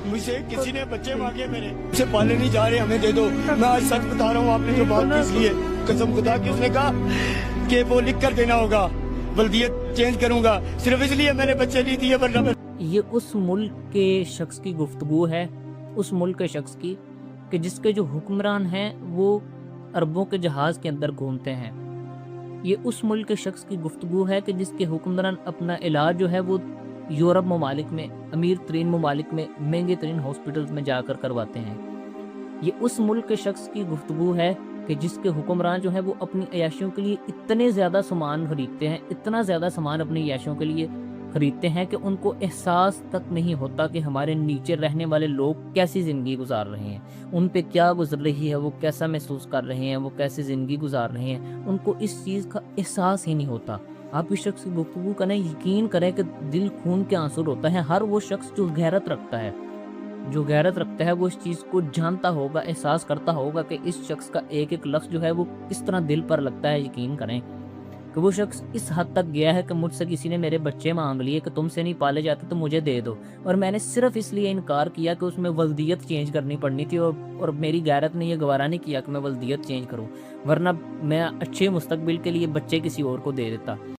मुझसे किसी ने बच्चे मांगे मेरे से पाले नहीं जा रहे, हमें दे दो। मैं आज सच बता रहा हूँ, आपने जो बात की इसलिए कसम खुदा की, उसने कहा कि वो लिख कर देना होगा, वल्दियत चेंज करूंगा, सिर्फ इसलिए मैंने बच्चे नहीं दिए वरना मैं। ये उस मुल्क के शख्स की गुफ्तगू है, उस मुल्क के शख्स की कि जिसके जो हुक्मरान हैं वो अरबों के जहाज़ के अंदर घूमते हैं। ये उस मुल्क के शख्स की गुफ्तगू है कि जिसके हुक्मरान अपना इलाज जो है वो यूरोप ममालिक में, अमीर तरीन ममालिक में, महंगे तरीन हॉस्पिटल्स में जाकर करवाते हैं। ये उस मुल्क के शख्स की गुफ्तगू है कि जिसके हुक्मरान जो है वो अपनी अयाशियों के लिए इतने ज़्यादा सामान खरीदते हैं, इतना ज़्यादा सामान अपनी अयाशियों के लिए खरीदते हैं कि उनको एहसास तक नहीं होता कि हमारे नीचे रहने वाले लोग कैसी ज़िंदगी गुजार रहे हैं, उन पे क्या गुजर रही है, वो कैसा महसूस कर रहे हैं, वो कैसी ज़िंदगी गुजार रहे हैं, उनको इस चीज़ का एहसास ही नहीं होता। आप इस शख्स की गुफ्तगू का ना यकीन करें कि दिल खून के आंसू रोता है। हर वो शख्स जो गैरत रखता है, जो गैरत रखता है, वो इस चीज़ को जानता होगा, एहसास करता होगा कि इस शख्स का एक एक लफ्ज़ जो है वो किस तरह दिल पर लगता है। यकीन करें कि वो शख्स इस हद तक गया है कि मुझसे किसी ने मेरे बच्चे मांग लिए कि तुमसे नहीं पाले जाते तो मुझे दे दो, और मैंने सिर्फ इसलिए इनकार किया कि उसमें वल्दियत चेंज करनी पड़नी थी, और मेरी गैरत ने यह गवारा नहीं किया कि मैं वल्दियत चेंज करूं, वरना मैं अच्छे मुस्तकबिल के लिए बच्चे किसी और को दे देता।